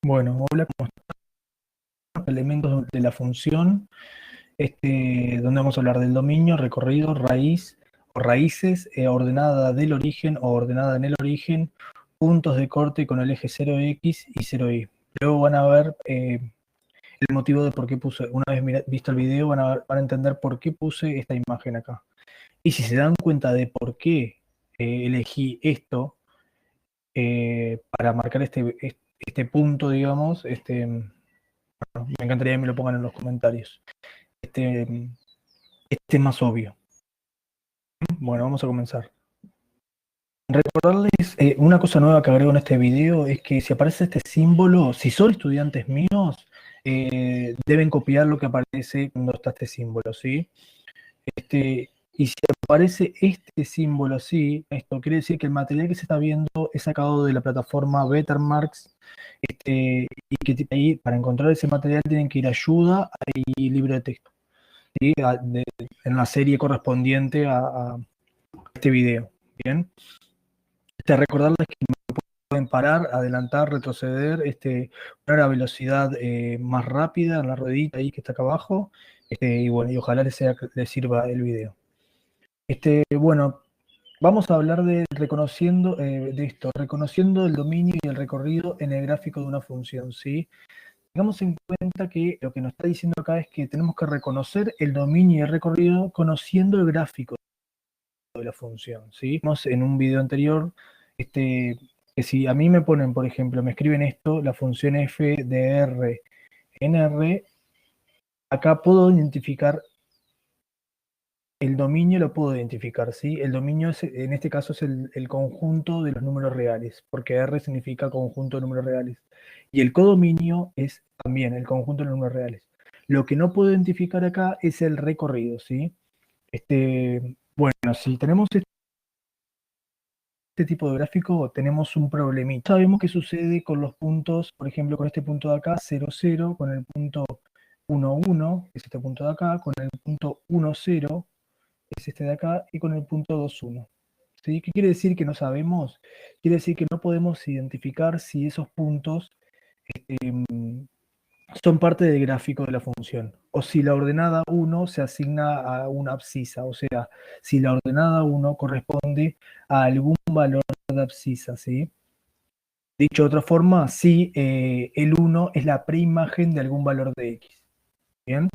Bueno, hola, ¿cómo están? Elementos de la función, donde vamos a hablar del dominio, recorrido, raíz o raíces, ordenada del origen o ordenada en el origen, puntos de corte con el eje 0x y 0y. Luego van a ver el motivo de por qué puse, una vez visto el video, van a entender por qué puse esta imagen acá. Y si se dan cuenta de por qué elegí esto para marcar este punto, digamos, me encantaría que me lo pongan en los comentarios. Este, este es más obvio. Bueno, vamos a comenzar. Recordarles una cosa nueva que agrego en este video es que si aparece este símbolo, si son estudiantes míos, deben copiar lo que aparece cuando está este símbolo, ¿sí? Y si aparece este símbolo así, esto quiere decir que el material que se está viendo es sacado de la plataforma Bettermarks, y que ahí para encontrar ese material tienen que ir a ayuda y libro de texto, ¿sí? En la serie correspondiente a este video. Bien, recordarles que pueden parar, adelantar, retroceder, poner a velocidad más rápida en la ruedita ahí que está acá abajo, y bueno, y ojalá les sirva el video. Bueno, vamos a hablar de reconociendo reconociendo el dominio y el recorrido en el gráfico de una función, ¿sí? Tengamos en cuenta que lo que nos está diciendo acá es que tenemos que reconocer el dominio y el recorrido conociendo el gráfico de la función, ¿sí? Vimos en un video anterior que si a mí me ponen, por ejemplo, me escriben esto, la función f de r en r, acá puedo identificar el dominio, lo puedo identificar, ¿sí? El dominio en este caso es el conjunto de los números reales, porque r significa conjunto de números reales. Y el codominio es también el conjunto de los números reales. Lo que no puedo identificar acá es el recorrido, ¿sí? Bueno, si tenemos este tipo de gráfico, tenemos un problemita. Sabemos qué sucede con los puntos, por ejemplo, con este punto de acá, 0, 0, con el punto 1, 1, que es este punto de acá, con el punto 1, 0, es este de acá, y con el punto 2, 1. ¿Sí? ¿Qué quiere decir que no sabemos? Quiere decir que no podemos identificar si esos puntos son parte del gráfico de la función, o si la ordenada 1 se asigna a una abscisa, o sea, si la ordenada 1 corresponde a algún valor de abscisa, ¿sí? Dicho de otra forma, si el 1 es la preimagen de algún valor de x. ¿Bien?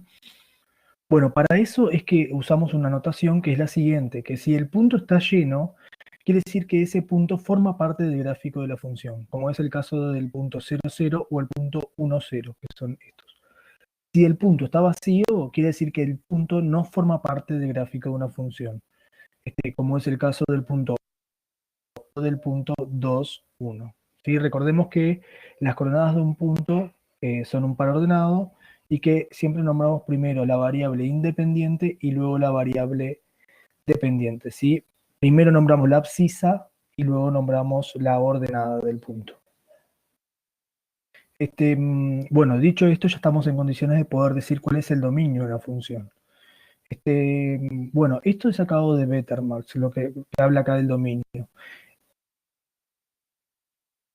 Bueno, para eso es que usamos una notación que es la siguiente, que si el punto está lleno, quiere decir que ese punto forma parte del gráfico de la función, como es el caso del punto 0, 0 o el punto 1, 0, que son estos. Si el punto está vacío, quiere decir que el punto no forma parte del gráfico de una función, como es el caso del punto 2, 1. ¿Sí? Recordemos que las coordenadas de un punto son un par ordenado y que siempre nombramos primero la variable independiente y luego la variable dependiente, ¿sí? Primero nombramos la abscisa y luego nombramos la ordenada del punto. Bueno, dicho esto, ya estamos en condiciones de poder decir cuál es el dominio de la función. Bueno, esto es sacado de Bettermarks, lo que habla acá del dominio.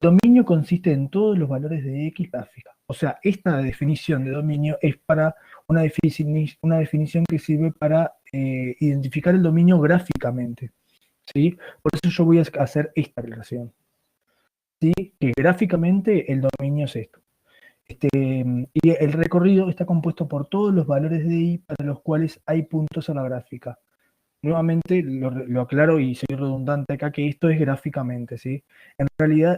El dominio consiste en todos los valores de x gráfica. O sea, esta definición de dominio es para una definición que sirve para identificar el dominio gráficamente, ¿sí? Por eso yo voy a hacer esta aclaración, ¿sí? Que gráficamente el dominio es esto. Y el recorrido está compuesto por todos los valores de y para los cuales hay puntos en la gráfica. Nuevamente lo aclaro y soy redundante acá que esto es gráficamente, ¿sí? En realidad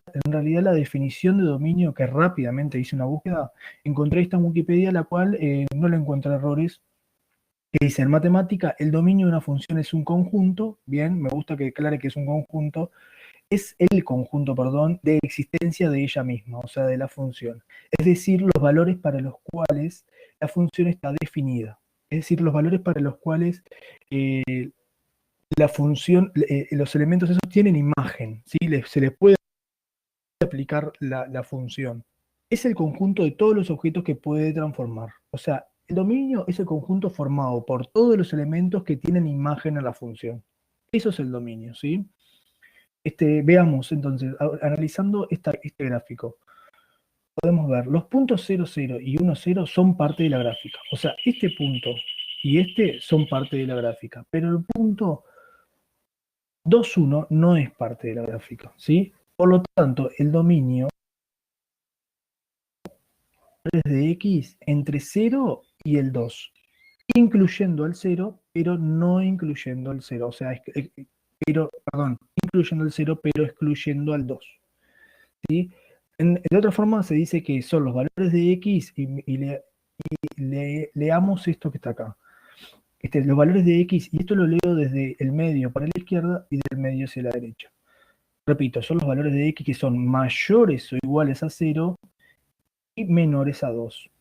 la definición de dominio, que rápidamente hice una búsqueda, encontré esta en Wikipedia, la cual no le encuentro errores, que dice en matemática, el dominio de una función es un conjunto, bien, me gusta que aclare que es un conjunto, es el conjunto, perdón, de existencia de ella misma, o sea, de la función. Es decir, los valores para los cuales la función está definida. Es decir, los valores para los cuales la función, los elementos esos tienen imagen, ¿sí? Se les puede aplicar la función. Es el conjunto de todos los objetos que puede transformar. O sea, el dominio es el conjunto formado por todos los elementos que tienen imagen a la función. Eso es el dominio, ¿sí? Veamos entonces, analizando este gráfico. podemos ver, los puntos 0, 0 y 1, 0 son parte de la gráfica. O sea, este punto y este son parte de la gráfica, pero el punto 2, 1 no es parte de la gráfica, ¿sí? Por lo tanto, el dominio es de x entre 0 y el 2, incluyendo el 0, pero no incluyendo el 0. O sea, incluyendo el 0, pero excluyendo al 2. ¿Sí? De otra forma, se dice que son los valores de x leamos esto que está acá. Los valores de x, y esto lo leo desde el medio para la izquierda y del medio hacia la derecha. Repito, son los valores de x que son mayores o iguales a 0 y menores a 2.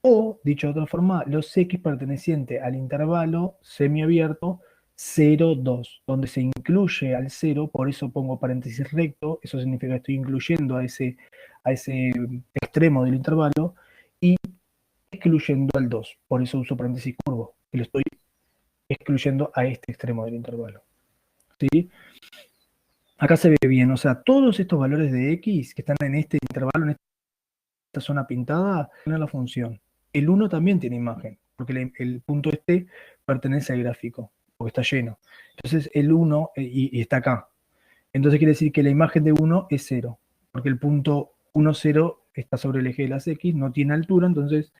O, dicho de otra forma, los x pertenecientes al intervalo semiabierto 0, 2, donde se incluye al 0, por eso pongo paréntesis recto, eso significa que estoy incluyendo a ese extremo del intervalo, y excluyendo al 2, por eso uso paréntesis curvo, y lo estoy excluyendo a este extremo del intervalo. ¿Sí? Acá se ve bien, o sea, todos estos valores de x que están en este intervalo, en esta zona pintada, tienen la función. El 1 también tiene imagen, porque el punto este pertenece al gráfico, porque está lleno. Entonces el 1, y está acá. Entonces quiere decir que la imagen de 1 es 0, porque el punto 1, 0 está sobre el eje de las x, no tiene altura, entonces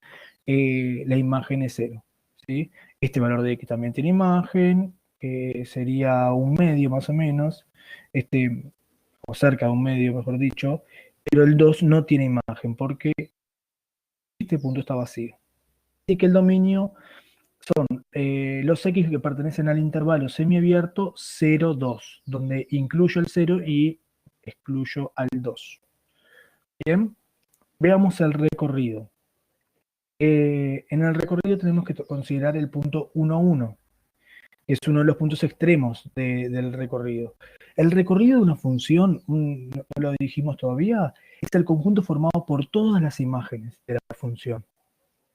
la imagen es 0. ¿Sí? Este valor de x también tiene imagen, sería un medio más o menos, o cerca de un medio, mejor dicho, pero el 2 no tiene imagen, porque este punto está vacío. Así que el dominio son los x que pertenecen al intervalo semiabierto 0, 2, donde incluyo el 0 y excluyo al 2. Bien, veamos el recorrido. En el recorrido tenemos que considerar el punto 1, 1, que es uno de los puntos extremos del recorrido. El recorrido de una función, no lo dijimos todavía, es el conjunto formado por todas las imágenes de la función.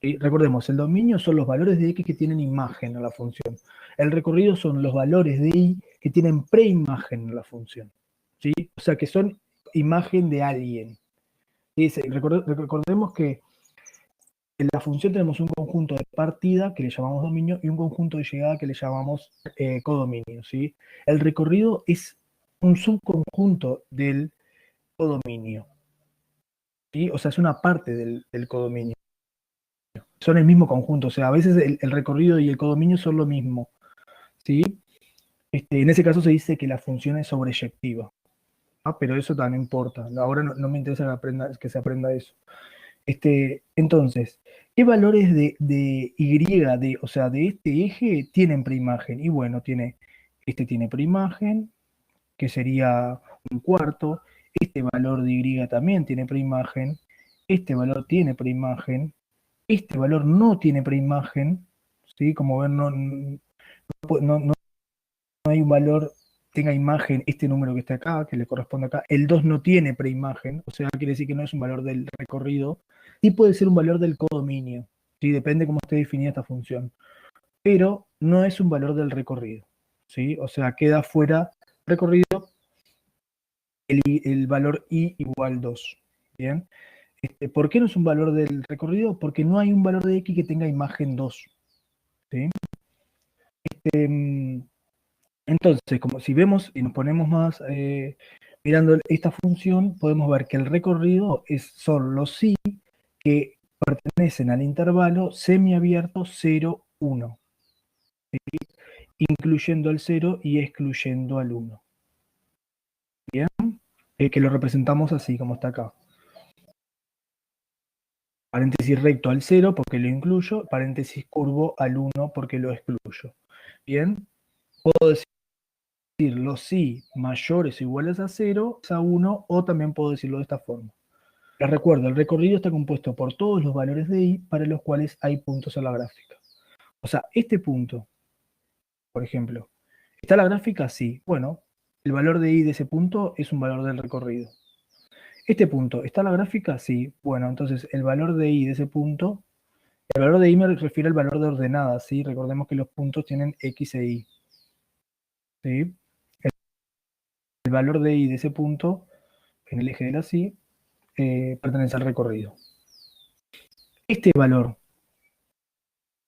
¿Sí? Recordemos, el dominio son los valores de x que tienen imagen a la función. El recorrido son los valores de y que tienen preimagen a la función. ¿Sí? O sea, que son imagen de alguien. ¿Sí? Recordemos que en la función tenemos un conjunto de partida que le llamamos dominio y un conjunto de llegada que le llamamos codominio. ¿Sí? El recorrido es un subconjunto del codominio. ¿Sí? O sea, es una parte del codominio. Son el mismo conjunto, o sea, a veces el recorrido y el codominio son lo mismo. ¿Sí? En ese caso se dice que la función es sobreyectiva. Pero eso también importa. Ahora no me interesa que se aprenda eso. Entonces, ¿qué valores de Y, o sea, de este eje tienen preimagen? Y bueno, este tiene preimagen, que sería un cuarto. Este valor de Y también tiene preimagen. Este valor tiene preimagen. Este valor no tiene preimagen. ¿Sí? Como ven, no hay un valor tenga imagen este número que está acá, que le corresponde acá. El 2 no tiene preimagen, o sea, quiere decir que no es un valor del recorrido. Sí puede ser un valor del codominio, ¿sí? Depende cómo esté definida esta función. Pero no es un valor del recorrido, ¿sí? O sea, queda fuera recorrido el valor i igual 2, ¿bien? ¿Por qué no es un valor del recorrido? Porque no hay un valor de x que tenga imagen 2, ¿sí? Entonces, como si vemos y nos ponemos más mirando esta función, podemos ver que el recorrido son los i que pertenecen al intervalo semiabierto 0, 1, ¿sí? Incluyendo el 0 y excluyendo al 1. Bien, que lo representamos así como está acá. Paréntesis recto al 0 porque lo incluyo, paréntesis curvo al 1 porque lo excluyo. Bien, puedo decir los i mayores o iguales a 0, a 1, o también puedo decirlo de esta forma. Les recuerdo, el recorrido está compuesto por todos los valores de i para los cuales hay puntos en la gráfica. O sea, este punto, por ejemplo, ¿está la gráfica? Sí. Bueno, el valor de i de ese punto es un valor del recorrido. Este punto, ¿está la gráfica? Sí. Bueno, entonces el valor de i de ese punto, el valor de i me refiere al valor de ordenada, ¿sí? Recordemos que los puntos tienen x e y. ¿Sí? El valor de i de ese punto, en el eje de la y, pertenece al recorrido. Este valor,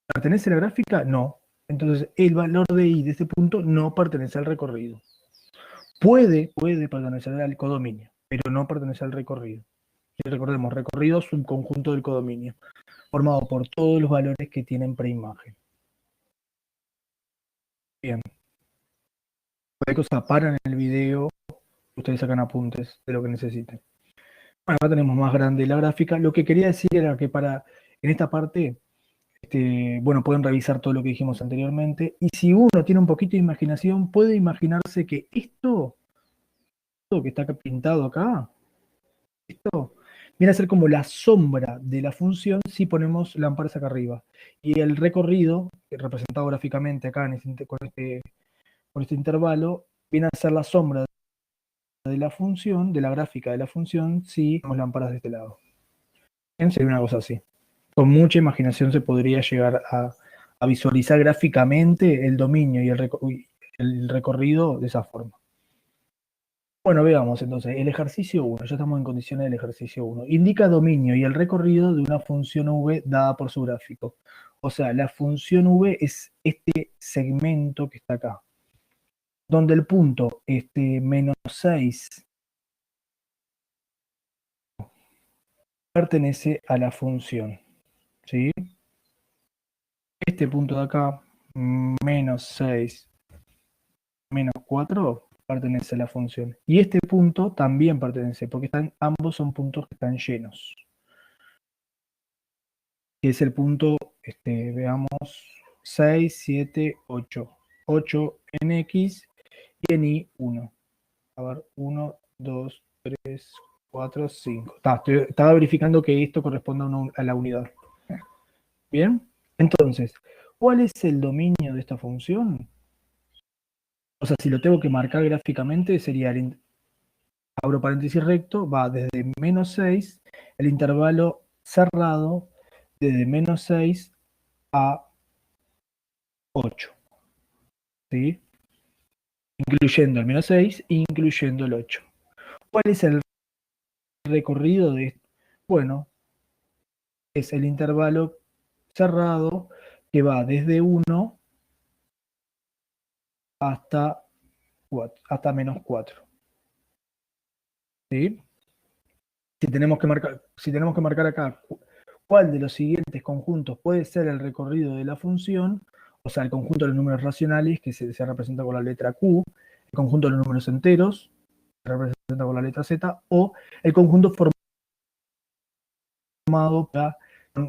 ¿pertenece a la gráfica? No. Entonces, el valor de I de este punto no pertenece al recorrido. Puede pertenecer al codominio, pero no pertenece al recorrido. Y recordemos, recorrido es un conjunto del codominio, formado por todos los valores que tienen preimagen. Bien. Cualquier cosa, paran el video, ustedes sacan apuntes de lo que necesiten. Bueno, acá tenemos más grande la gráfica. Lo que quería decir era que en esta parte, bueno, pueden revisar todo lo que dijimos anteriormente. Y si uno tiene un poquito de imaginación, puede imaginarse que esto que está pintado acá, esto viene a ser como la sombra de la función si ponemos lámparas acá arriba. Y el recorrido, representado gráficamente acá con este intervalo, viene a ser la sombra de la función, de la gráfica de la función, si tenemos lámparas de este lado. Bien, sería una cosa así. Con mucha imaginación se podría llegar a visualizar gráficamente el dominio y el recorrido de esa forma. Bueno, veamos entonces, el ejercicio 1, ya estamos en condiciones del ejercicio 1. Indica dominio y el recorrido de una función v dada por su gráfico. O sea, la función v es este segmento que está acá, donde el punto menos 6 pertenece a la función, ¿sí? Este punto de acá, menos 6, menos 4, pertenece a la función. Y este punto también pertenece, porque ambos son puntos que están llenos. Que es el punto, veamos, 6, 7, 8. 8 en X y en Y 1. A ver, 1, 2, 3, 4, 5. Estaba verificando que esto corresponde a la unidad. Bien, entonces, ¿cuál es el dominio de esta función? O sea, si lo tengo que marcar gráficamente, sería, abro paréntesis recto, va desde menos 6, el intervalo cerrado, desde menos 6 a 8. ¿Sí? Incluyendo el menos 6 e incluyendo el 8. ¿Cuál es el recorrido de esto? Bueno, es el intervalo cerrado que va desde 1 hasta menos 4. ¿Sí? Si tenemos que marcar acá cuál de los siguientes conjuntos puede ser el recorrido de la función, o sea, el conjunto de los números racionales, que se representa con la letra Q, el conjunto de los números enteros, que se representa con la letra Z, o el conjunto formado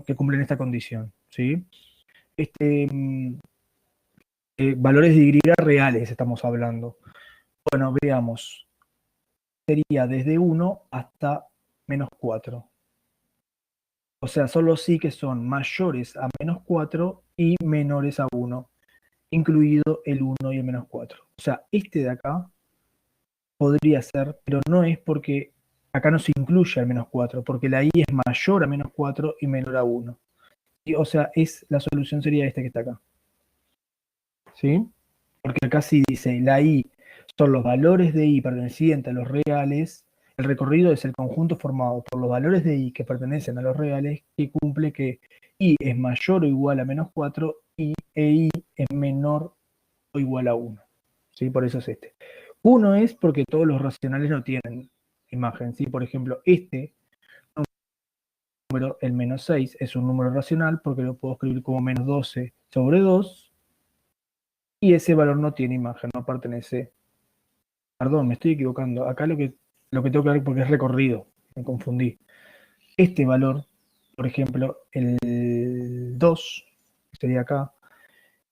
que cumplen esta condición, ¿sí? Valores de Y reales estamos hablando. Bueno, veamos. Sería desde 1 hasta menos 4. O sea, solo sí que son mayores a menos 4 y menores a 1, incluido el 1 y el menos 4. O sea, este de acá podría ser, pero no es porque acá no se incluye al menos 4, porque la I es mayor a menos 4 y menor a 1. O sea, la solución sería esta que está acá. ¿Sí? Porque acá sí dice, la I son los valores de I pertenecientes a los reales. El recorrido es el conjunto formado por los valores de I que pertenecen a los reales, que cumple que I es mayor o igual a menos 4 e I es menor o igual a 1. ¿Sí? Por eso es este. 1 es porque todos los racionales no tienen imagen. ¿Sí? Por ejemplo, este número, el menos 6, es un número racional porque lo puedo escribir como menos 12 sobre 2. Y ese valor no tiene imagen, no pertenece. Perdón, me estoy equivocando. Acá lo que tengo que ver porque es recorrido. Me confundí. Este valor, por ejemplo, el 2, que sería acá,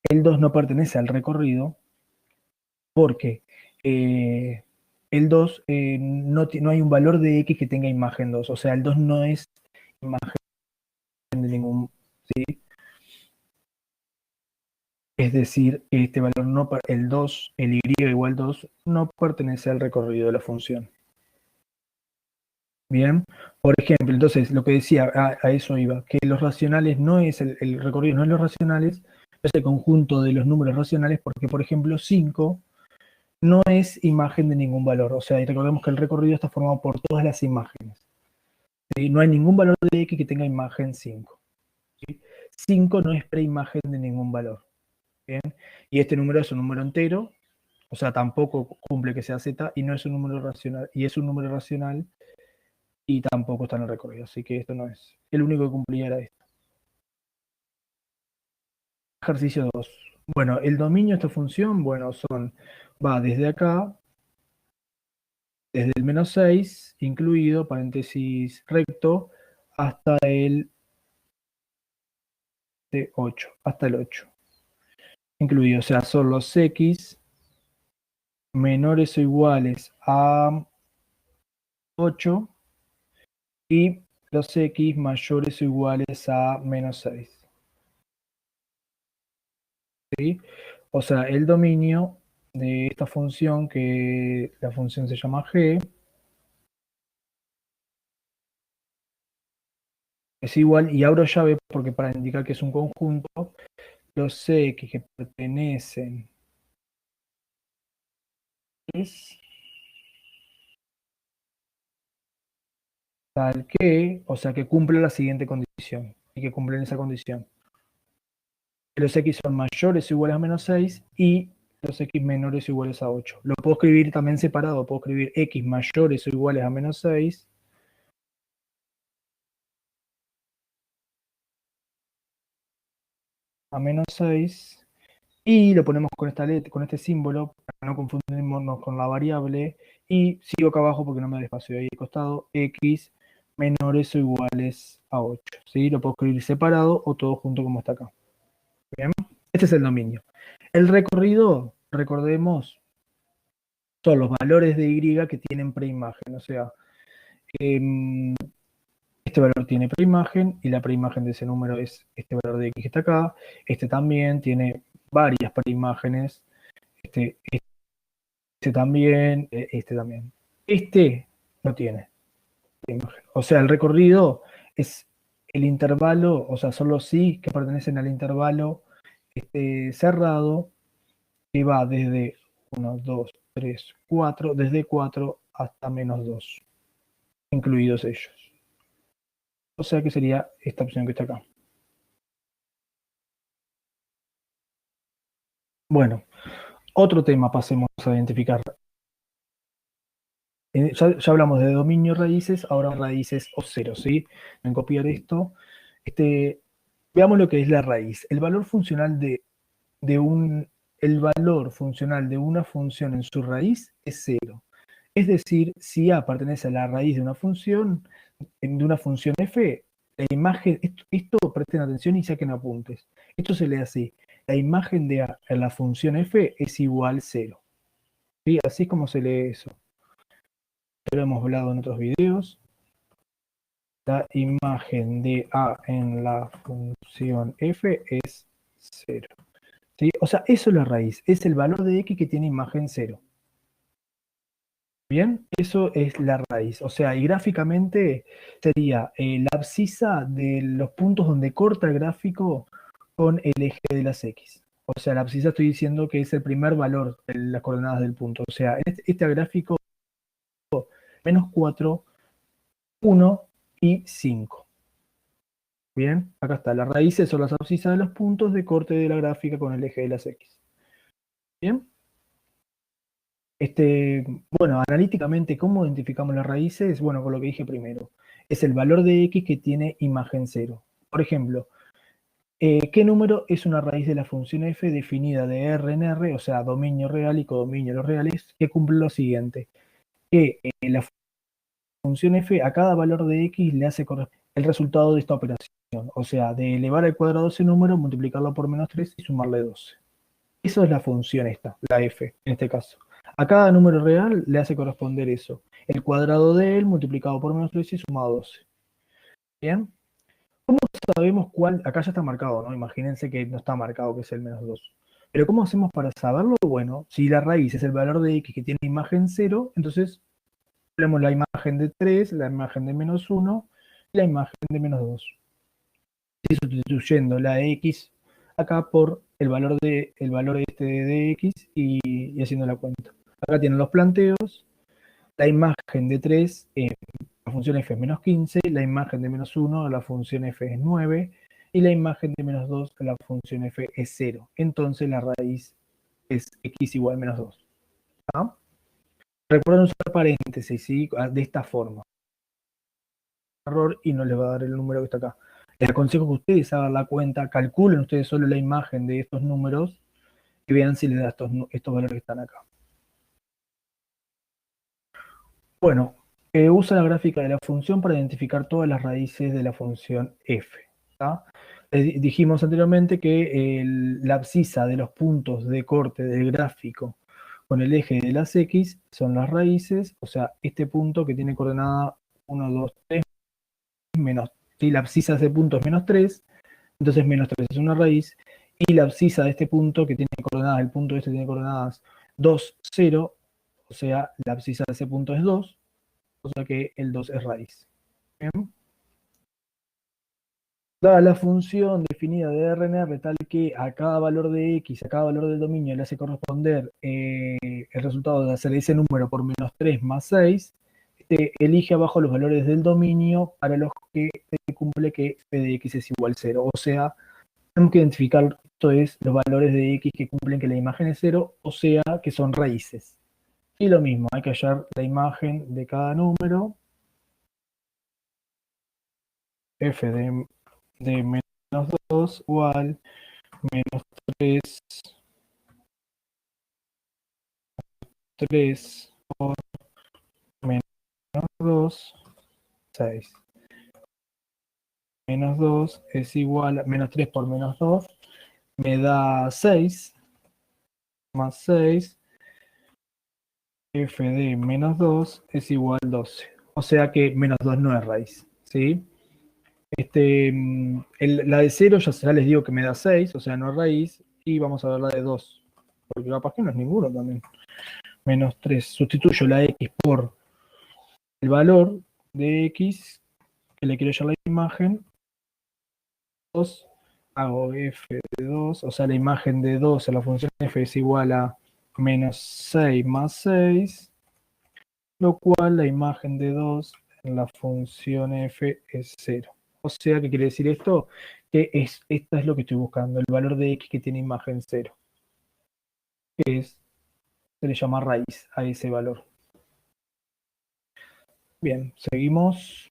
el 2 no pertenece al recorrido porque el 2 no hay un valor de X que tenga imagen 2. O sea, el 2 no es imagen de ningún. ¿Sí? Es decir, este valor, el 2, el Y igual 2, no pertenece al recorrido de la función. Bien, por ejemplo, entonces lo que decía, a eso iba, que los racionales no es el recorrido, no es los racionales, es el conjunto de los números racionales, porque por ejemplo 5 no es imagen de ningún valor. O sea, y recordemos que el recorrido está formado por todas las imágenes. ¿sí? No hay ningún valor de x que tenga imagen 5. ¿Sí? 5 no es preimagen de ningún valor. ¿Bien? Y este número es un número entero, o sea, tampoco cumple que sea z, y no es un número racional, y es un número racional, y tampoco está en el recorrido. Así que esto no es. El único que cumplía era esto. Ejercicio 2. Bueno, el dominio de esta función, bueno, va desde acá, desde el menos 6, incluido, paréntesis recto, hasta el de 8, hasta el 8. Incluido, o sea, son los x menores o iguales a 8 y los x mayores o iguales a menos 6. ¿Sí? O sea, el dominio de esta función, que la función se llama g, es igual, y abro llave porque para indicar que es un conjunto, los x que pertenecen es tal que, o sea, que cumple la siguiente condición, y que cumplen esa condición. Que los x son mayores o iguales a menos 6 y los x menores o iguales a 8. Lo puedo escribir también separado, puedo escribir x mayores o iguales a menos 6 y lo ponemos con esta letra, con este símbolo para no confundirnos con la variable, y sigo acá abajo porque no me da espacio ahí al costado, x menores o iguales a 8. ¿Sí? Lo puedo escribir separado o todo junto como está acá. Bien, este es el dominio. El recorrido, recordemos, son los valores de y que tienen preimagen, o sea, este valor tiene preimagen y la preimagen de ese número es este valor de x que está acá. Este también tiene varias preimágenes. Este también, este también. Este no tiene preimagen. O sea, el recorrido es el intervalo, o sea, son los sí que pertenecen al intervalo cerrado, que va desde 1, 2, 3, 4, desde 4 hasta menos 2, incluidos ellos. O sea que sería esta opción que está acá. Bueno, otro tema pasemos a identificar. Ya hablamos de dominio raíces, ahora raíces o cero, ¿sí? En copiar esto. Veamos lo que es la raíz. El valor funcional el valor funcional de una función en su raíz es cero. Es decir, si A pertenece a la raíz de una función f, la imagen, esto presten atención y saquen apuntes. Esto se lee así. La imagen de A en la función f es igual a 0. ¿Sí? Así es como se lee eso. Ya lo hemos hablado en otros videos. La imagen de A en la función f es 0. ¿Sí? O sea, eso es la raíz. Es el valor de x que tiene imagen 0. Bien, eso es la raíz. O sea, y gráficamente sería la abscisa de los puntos donde corta el gráfico con el eje de las x. O sea, la abscisa estoy diciendo que es el primer valor de las coordenadas del punto. O sea, este gráfico menos 4, 1 y 5. Bien, acá está. Las raíces son las abscisas de los puntos de corte de la gráfica con el eje de las x. Bien. Bueno, analíticamente, ¿cómo identificamos las raíces? Bueno, con lo que dije primero. Es el valor de x que tiene imagen 0. Por ejemplo, ¿qué número es una raíz de la función f definida de R en R, o sea, dominio real y codominio de los reales, que cumple lo siguiente? Que la función f a cada valor de x le hace corresponder el resultado de esta operación. O sea, de elevar al cuadrado ese número, multiplicarlo por menos 3 y sumarle 12. Eso es la función esta, la f, en este caso. A cada número real le hace corresponder eso. El cuadrado de él multiplicado por menos 3 y sumado a 12. ¿Bien? ¿Cómo sabemos cuál? Acá ya está marcado, ¿no? Imagínense que no está marcado que es el menos 2. Pero ¿cómo hacemos para saberlo? Bueno, si la raíz es el valor de x que tiene imagen 0, entonces tenemos la imagen de 3, la imagen de menos 1 y la imagen de menos 2. Y sustituyendo la de x acá por el valor de x y haciendo la cuenta. Acá tienen los planteos. La imagen de 3, función f es menos 15, la imagen de menos 1 a la función f es 9, y la imagen de menos 2 a la función f es 0. Entonces la raíz es x igual a menos 2. ¿Está? Recuerden usar paréntesis, ¿sí? De esta forma. Error y no les va a dar el número que está acá. Les aconsejo que ustedes hagan la cuenta, calculen ustedes solo la imagen de estos números y vean si les da estos valores que están acá. Bueno, usa la gráfica de la función para identificar todas las raíces de la función f. ¿Tá? Dijimos anteriormente que la abscisa de los puntos de corte del gráfico con el eje de las x son las raíces, o sea, este punto que tiene coordenada 1, 2, 3, menos, ¿sí? La abscisa de ese punto es menos 3, entonces menos 3 es una raíz, y la abscisa de este punto que tiene coordenadas, el punto este tiene coordenadas 2, 0, o sea, la abscisa de ese punto es 2, o sea que el 2 es raíz. ¿Bien? Dada la función definida de Rn tal que a cada valor de x, a cada valor del dominio le hace corresponder el resultado de hacer ese número por menos 3 más 6, elige abajo los valores del dominio para los que se cumple que f de x es igual a 0. O sea, tenemos que identificar, esto es, los valores de x que cumplen que la imagen es 0, o sea, que son raíces. Y lo mismo, hay que hallar la imagen de cada número, f de menos 2 igual menos 3, 3 por menos 2, 6. Menos 2 es igual a menos 3 por menos 2, me da 6, más 6, f de menos 2 es igual a 12. O sea que menos 2 no es raíz, ¿sí? La de 0 ya les digo que me da 6, o sea, no es raíz, y vamos a ver la de 2, porque capaz que no es ninguno también. Menos 3, sustituyo la x por el valor de x, que le quiero hallar la imagen, 2, hago f de 2, o sea, la imagen de 2 a la función f es igual a menos 6 más 6, lo cual la imagen de 2 en la función f es 0. O sea, ¿qué quiere decir esto? Que esta es lo que estoy buscando, el valor de x que tiene imagen 0, que se le llama raíz a ese valor. Bien, seguimos.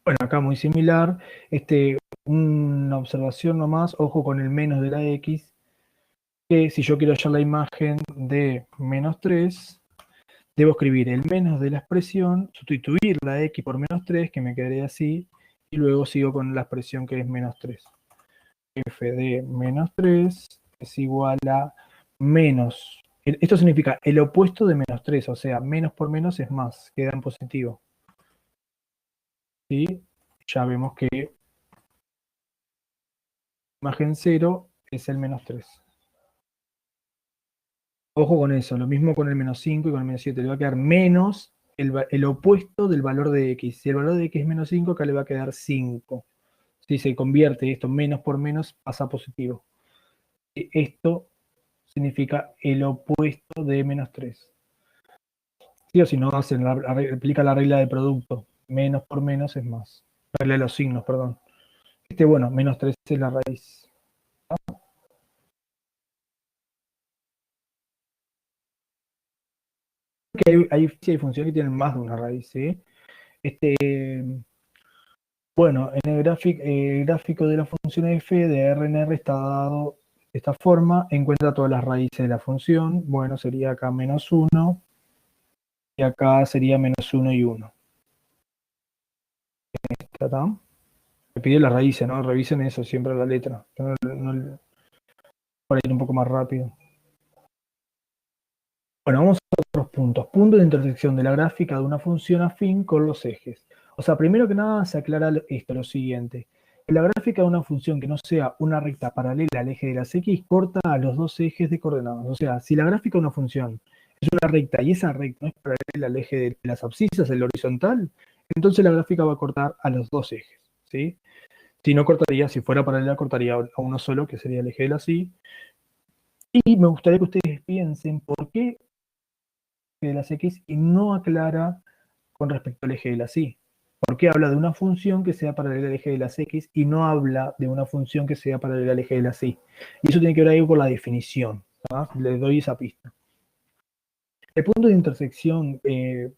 Bueno, acá muy similar. Una observación nomás, ojo con el menos de la x, que si yo quiero hallar la imagen de menos 3, debo escribir el menos de la expresión, sustituir la x por menos 3, que me quedaría así, y luego sigo con la expresión que es menos 3. F de menos 3 es igual a menos. Esto significa el opuesto de menos 3, o sea, menos por menos es más, queda en positivo. ¿Sí? Ya vemos que imagen 0 es el menos 3. Ojo con eso, lo mismo con el menos 5 y con el menos 7. Le va a quedar menos el opuesto del valor de x. Si el valor de x es menos 5, acá le va a quedar 5. Si se convierte esto menos por menos, pasa a positivo. Esto significa el opuesto de menos 3. Sí o si no, aplica la regla de producto. Menos por menos es más. La regla de los signos, perdón. Bueno, menos 3 es la raíz. Que hay funciones que tienen más de una raíz, ¿sí? Bueno, en el gráfico de la función f de Rn está dado de esta forma. Encuentra todas las raíces de la función. Bueno, sería acá menos 1. Y acá sería menos 1 y 1. ¿Está? Me pide las raíces, ¿no? Revisen eso, siempre la letra. Para ir un poco más rápido. Bueno, vamos a otros puntos. Puntos de intersección de la gráfica de una función afín con los ejes. O sea, primero que nada se aclara lo siguiente. La gráfica de una función que no sea una recta paralela al eje de las x corta a los dos ejes de coordenadas. O sea, si la gráfica de una función es una recta y esa recta no es paralela al eje de las abscisas, el horizontal, entonces la gráfica va a cortar a los dos ejes, ¿sí? Si no cortaría, si fuera paralela, cortaría a uno solo, que sería el eje de la y. Y me gustaría que ustedes piensen por qué de las x y no aclara con respecto al eje de la y. Porque habla de una función que sea paralela al eje de las X y no habla de una función que sea paralela al eje de las Y. Y eso tiene que ver ahí con la definición. ¿No? Les doy esa pista. El punto de intersección,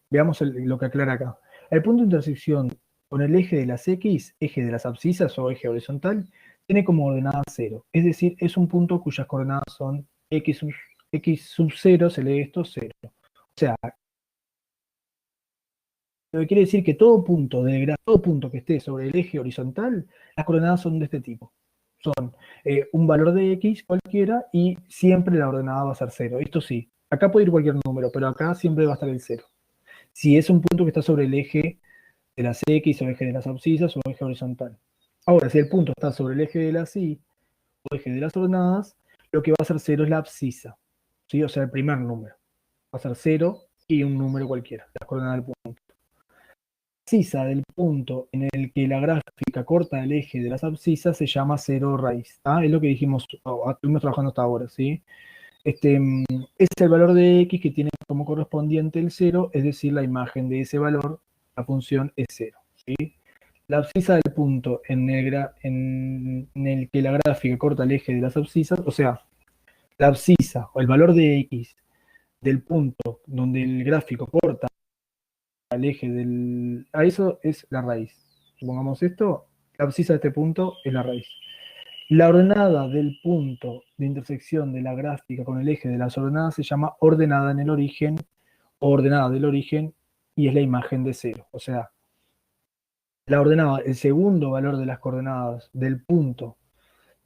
veamos lo que aclara acá. El punto de intersección con el eje de las X, eje de las abscisas o eje horizontal, tiene como ordenada 0. Es decir, es un punto cuyas coordenadas son X sub 0, se lee esto 0. O sea, lo que quiere decir que todo punto todo punto que esté sobre el eje horizontal, las coordenadas son de este tipo. Son un valor de X cualquiera y siempre la ordenada va a ser 0. Esto sí, acá puede ir cualquier número, pero acá siempre va a estar el 0. Si es un punto que está sobre el eje de las X o eje de las abscisas o eje horizontal. Ahora, si el punto está sobre el eje de las Y o eje de las ordenadas, lo que va a ser 0 es la abscisa, ¿sí? O sea, el primer número. Va a ser 0 y un número cualquiera, la coordenada del punto. La abscisa del punto en el que la gráfica corta el eje de las abscisas se llama 0 raíz. ¿Ah? Es lo que dijimos, estuvimos trabajando hasta ahora, ¿sí? Es el valor de X que tiene como correspondiente el 0, es decir, la imagen de ese valor, la función es 0. ¿Sí? La abscisa del punto en el que la gráfica corta el eje de las abscisas, o sea, la abscisa o el valor de X del punto donde el gráfico corta el eje del... A eso es la raíz. Supongamos esto, la abscisa de este punto es la raíz. La ordenada del punto de intersección de la gráfica con el eje de las ordenadas se llama ordenada en el origen, o ordenada del origen, y es la imagen de 0. O sea, la ordenada, el segundo valor de las coordenadas del punto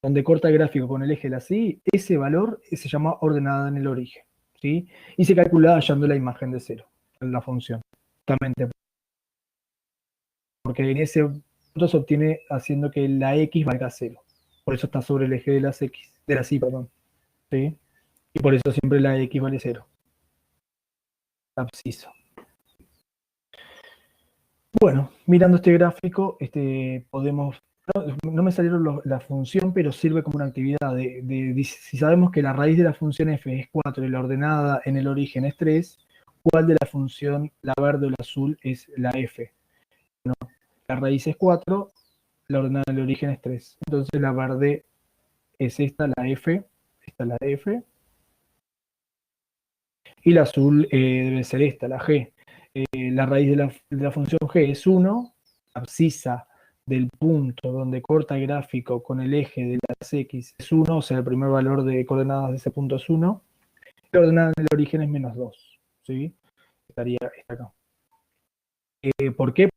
donde corta el gráfico con el eje de la Y, ese valor se llama ordenada en el origen. ¿Sí? Y se calcula hallando la imagen de 0, en la función. Justamente porque en ese punto se obtiene haciendo que la X valga 0. Por eso está sobre el eje de las X, de las Y, perdón. ¿Sí? Y por eso siempre la X vale 0. Absciso. Bueno, mirando este gráfico, podemos... No me salieron la función, pero sirve como una actividad. Si sabemos que la raíz de la función f es 4 y la ordenada en el origen es 3, ¿cuál de la función, la verde o la azul, es la f? Bueno, la raíz es 4, la ordenada en el origen es 3. Entonces la verde es esta, la f, esta es la f, y la azul debe ser esta, la g. La raíz de la función g es 1, abscisa del punto donde corta el gráfico con el eje de las X es 1, o sea, el primer valor de coordenadas de ese punto es 1, y la ordenada en el origen es menos 2, ¿sí? Estaría acá. ¿Por qué?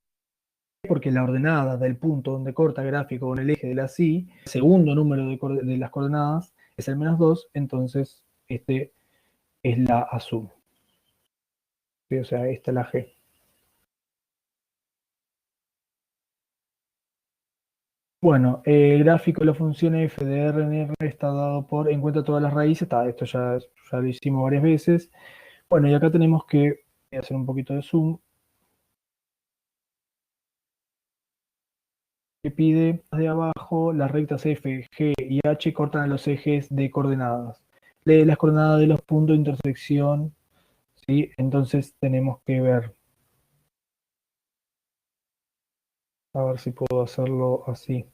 Porque la ordenada del punto donde corta el gráfico con el eje de las Y, el segundo número de las coordenadas es el menos 2, entonces este es la azul. ¿Sí? O sea, esta es la G. Bueno, el gráfico de la función f de R en R está dado por encuentra todas las raíces. Esto ya lo hicimos varias veces. Bueno, y acá tenemos que hacer un poquito de zoom. Que pide de abajo las rectas F, G y H cortan a los ejes de coordenadas. Lee las coordenadas de los puntos de intersección. ¿Sí? Entonces tenemos que ver. A ver si puedo hacerlo así.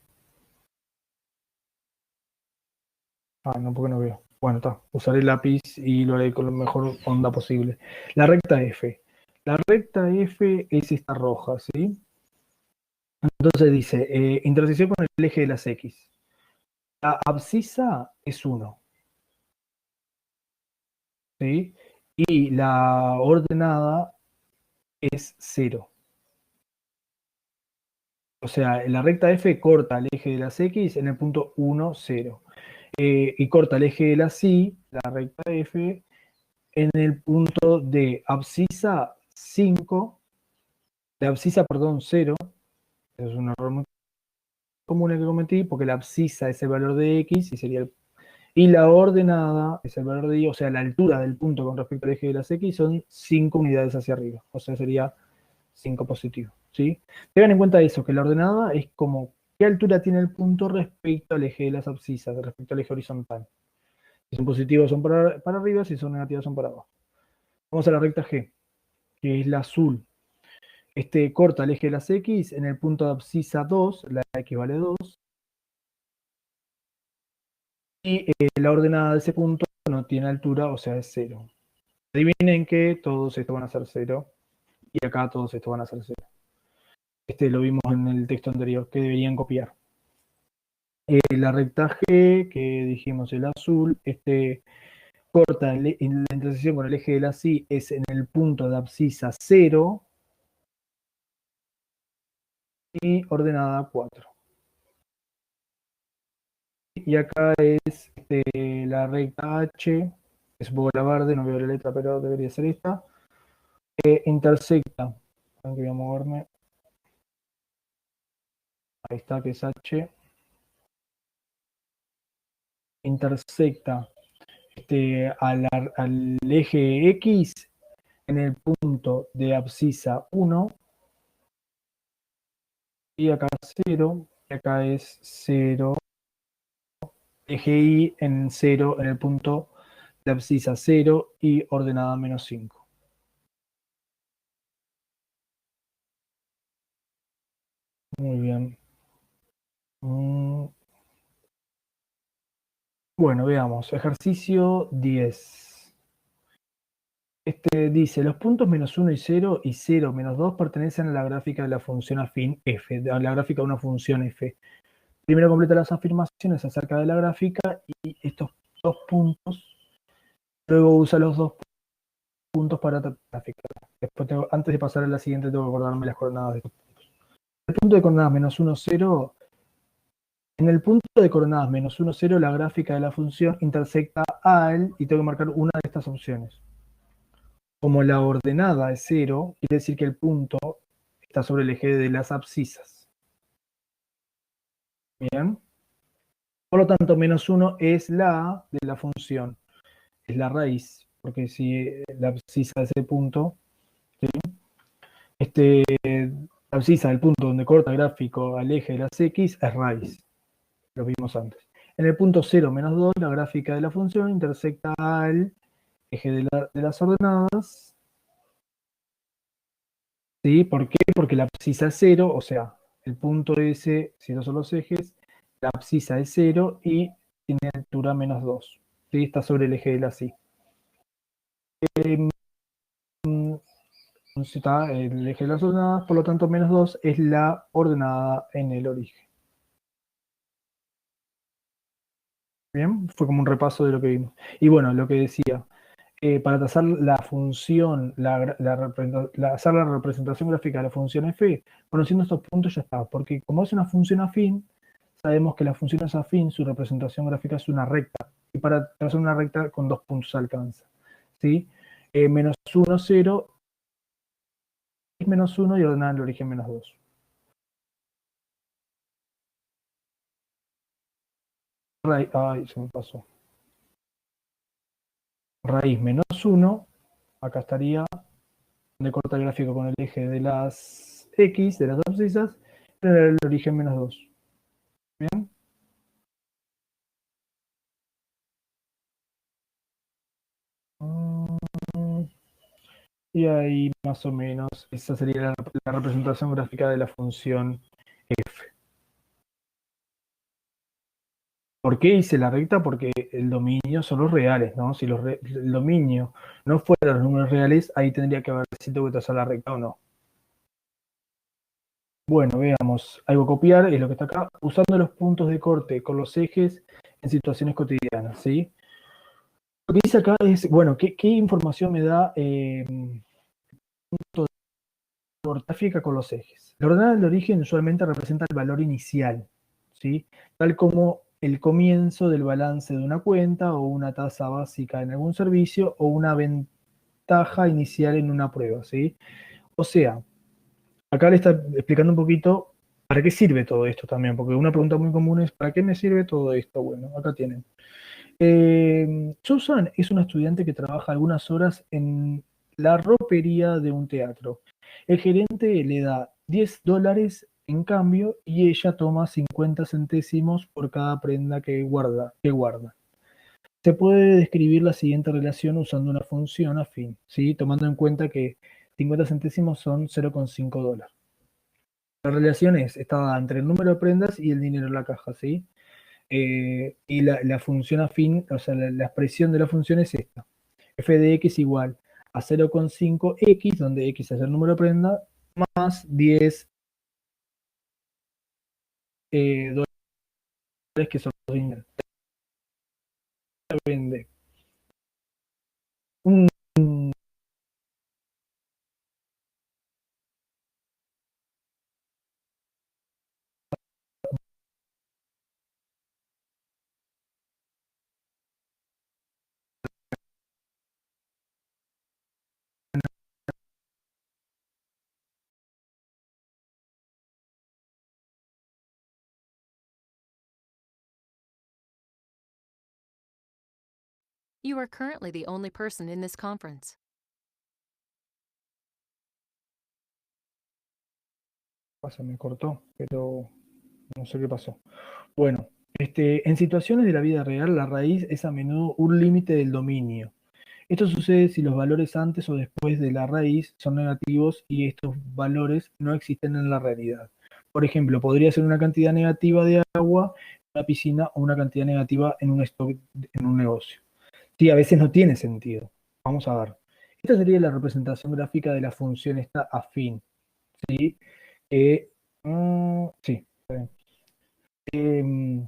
Ah, no, porque no veo. Bueno, está. Usaré el lápiz y lo haré con la mejor onda posible. La recta F. La recta F es esta roja, ¿sí? Entonces dice, intersección con el eje de las X. La abscisa es 1, ¿sí? Y la ordenada es 0. O sea, la recta F corta el eje de las X en el punto 1, 0. Y corta el eje de las Y, la recta F, en el punto de abscisa 5, de abscisa, perdón, 0. Eso es un error muy común que cometí, porque la abscisa es el valor de X y la ordenada es el valor de Y, o sea, la altura del punto con respecto al eje de las X son 5 unidades hacia arriba, o sea, sería 5 positivo, ¿sí? Tengan en cuenta eso, que la ordenada es como qué altura tiene el punto respecto al eje de las abscisas, respecto al eje horizontal. Si son positivos son para arriba, si son negativos son para abajo. Vamos a la recta G, que es la azul. corta el eje de las X en el punto de abscisa 2, la X vale 2, y la ordenada de ese punto no tiene altura, o sea, es 0. Adivinen que todos estos van a ser 0, y acá todos estos van a ser 0. Lo vimos en el texto anterior, que deberían copiar. La recta G, que dijimos el azul, corta en la intersección con el eje de la Y, es en el punto de abscisa 0 y ordenada 4. Y acá es la recta H, es un poco la verde, no veo la letra, pero debería ser esta, intersecta, que voy a moverme, ahí está, que es H, intersecta al eje X en el punto de abscisa 1, y acá 0, y acá es 0, eje Y en 0 en el punto de abscisa 0 y ordenada menos 5. Muy bien. Bueno, veamos. Ejercicio 10. Dice, los puntos menos 1 y 0 y 0 menos 2 pertenecen a la gráfica de la función afín f, a la gráfica de una función f. Primero completa las afirmaciones acerca de la gráfica y estos dos puntos, luego usa los dos puntos para la gráfica. Después antes de pasar a la siguiente tengo que acordarme las coordenadas de estos puntos. El punto de coordenadas menos 1, 0, en el punto de coordenadas menos 1, 0, la gráfica de la función intersecta al, y tengo que marcar una de estas opciones. Como la ordenada es 0, quiere decir que el punto está sobre el eje de las abscisas. Bien. Por lo tanto, menos 1 es la de la función, es la raíz, porque si la abscisa es el punto, ¿sí? La abscisa del punto donde corta el gráfico al eje de las X es raíz, lo vimos antes. En el punto 0 menos 2, la gráfica de la función intersecta al eje de las ordenadas. ¿Sí? ¿Por qué? Porque la abscisa es 0, o sea, el punto S, si no son los ejes, la abscisa es 0 y tiene altura menos 2. ¿Sí? Está sobre el eje de la Y. Está el eje de las ordenadas, por lo tanto menos 2 es la ordenada en el origen. Bien, fue como un repaso de lo que vimos. Y bueno, lo que decía, para trazar la función, hacer la representación gráfica de la función f, conociendo estos puntos ya está, porque como es una función afín, sabemos que la función es afín, su representación gráfica es una recta, y para trazar una recta con dos puntos alcanza. ¿Sí? Menos 1, 0, menos 1 y ordenada en el origen menos 2. Ay, se me pasó. Raíz menos 1, acá estaría donde corta el gráfico con el eje de las X, de las abscisas, en el origen menos 2. ¿Bien? Y ahí más o menos esa sería la representación gráfica de la función f. ¿Por qué hice la recta? Porque el dominio son los reales, ¿no? Si el dominio no fuera los números reales, ahí tendría que haber si tengo que trazar la recta o no. Bueno, veamos. Algo copiar es lo que está acá, usando los puntos de corte con los ejes en situaciones cotidianas, ¿sí? Lo que dice acá es, bueno, ¿qué información me da punto de ortográfica con los ejes? La ordenada del origen usualmente representa el valor inicial, ¿sí? Tal como el comienzo del balance de una cuenta o una tasa básica en algún servicio o una ventaja inicial en una prueba, ¿sí? O sea, acá le está explicando un poquito para qué sirve todo esto también, porque una pregunta muy común es, ¿para qué me sirve todo esto? Bueno, acá tienen. Susan es una estudiante que trabaja algunas horas en la ropería de un teatro. El gerente le da $10 en cambio y ella toma 50 centésimos por cada prenda que guarda. Se puede describir la siguiente relación usando una función afín, ¿sí? Tomando en cuenta que 50 centésimos son $0,5. La relación está dada entre el número de prendas y el dinero en la caja, ¿sí? Y la función afín, o sea, la expresión de la función es esta. F de x igual a 0,5x, donde x es el número de prenda, más 10 dólares que son los dineros. Vende un You are currently the only person in this conference. me cortó, pero no sé qué pasó. Bueno, en situaciones de la vida real, la raíz es a menudo un límite del dominio. Esto sucede si los valores antes o después de la raíz son negativos y estos valores no existen en la realidad. Por ejemplo, podría ser una cantidad negativa de agua en una piscina o una cantidad negativa en un stock en un negocio. Sí, a veces no tiene sentido. Vamos a ver. Esta sería la representación gráfica de la función esta afín. ¿Sí? Sí. Em,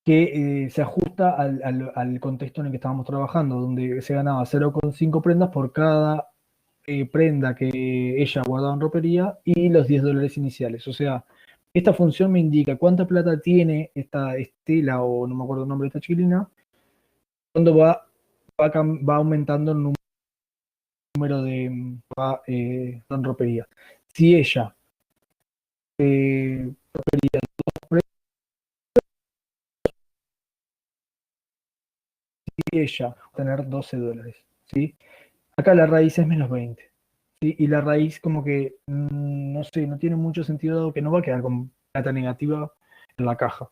que se ajusta al contexto en el que estábamos trabajando, donde se ganaba 0,5 prendas por cada prenda que ella guardaba en ropería y los $10 iniciales. O sea, esta función me indica cuánta plata tiene esta Estela, o no me acuerdo el nombre de esta chiquilina, cuando va aumentando el número de en ropería. Si ella ropería y ella va a tener $12, ¿sí? Acá la raíz es menos 20, ¿sí? Y la raíz como que, no sé, no tiene mucho sentido dado que no va a quedar con plata negativa en la caja,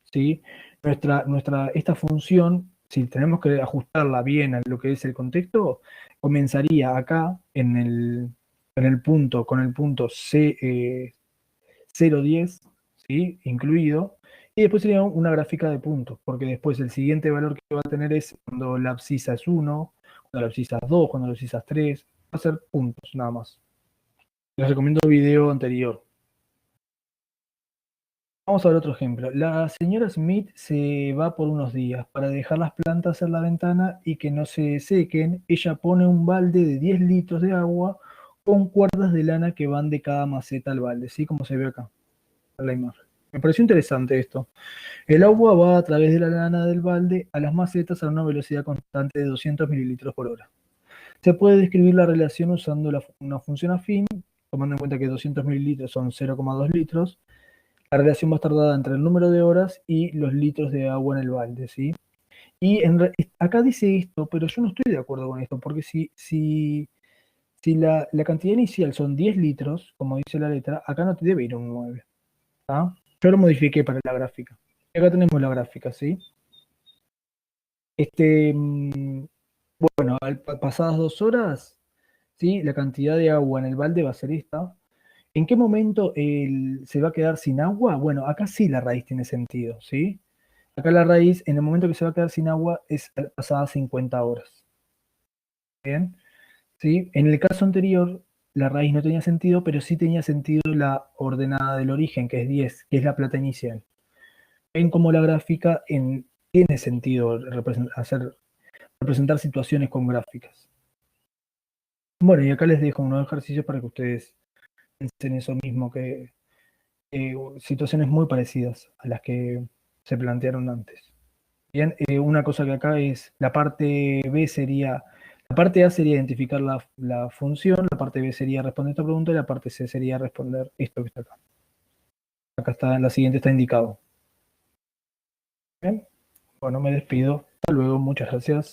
¿sí? Esta función, si tenemos que ajustarla bien a lo que es el contexto, comenzaría acá en el punto, con el punto 0,10, ¿sí? Incluido, y después sería una gráfica de puntos, porque después el siguiente valor que va a tener es cuando la abscisa es 1, cuando la abscisa es 2, cuando la abscisa es 3, va a ser puntos nada más. Les recomiendo el video anterior. Vamos a ver otro ejemplo. La señora Smith se va por unos días. Para dejar las plantas en la ventana y que no se sequen, ella pone un balde de 10 litros de agua con cuerdas de lana que van de cada maceta al balde, ¿sí? Como se ve acá en la imagen. Me pareció interesante esto. El agua va a través de la lana del balde a las macetas a una velocidad constante de 200 mililitros por hora. Se puede describir la relación usando una función afín, tomando en cuenta que 200 mililitros son 0,2 litros. La relación va a estar dada entre el número de horas y los litros de agua en el balde, ¿sí? Y acá dice esto, pero yo no estoy de acuerdo con esto, porque si la cantidad inicial son 10 litros, como dice la letra, acá no te debe ir un 9, ¿tá? Yo lo modifiqué para la gráfica. Acá tenemos la gráfica, ¿sí? Bueno, pasadas 2 horas, ¿sí? La cantidad de agua en el balde va a ser esta. ¿En qué momento se va a quedar sin agua? Bueno, acá sí la raíz tiene sentido, ¿sí? Acá la raíz, en el momento que se va a quedar sin agua, es pasadas 50 horas. ¿Bien? ¿Sí? En el caso anterior, la raíz no tenía sentido, pero sí tenía sentido la ordenada del origen, que es 10, que es la plata inicial. Ven cómo la gráfica tiene sentido representar situaciones con gráficas. Bueno, y acá les dejo unos ejercicios para que ustedes piensen eso mismo, que situaciones muy parecidas a las que se plantearon antes. Bien, una cosa que acá es, la parte A sería identificar la función, la parte B sería responder esta pregunta y la parte C sería responder esto que está acá. Acá está, la siguiente está indicado. Bien, bueno, me despido. Hasta luego, muchas gracias.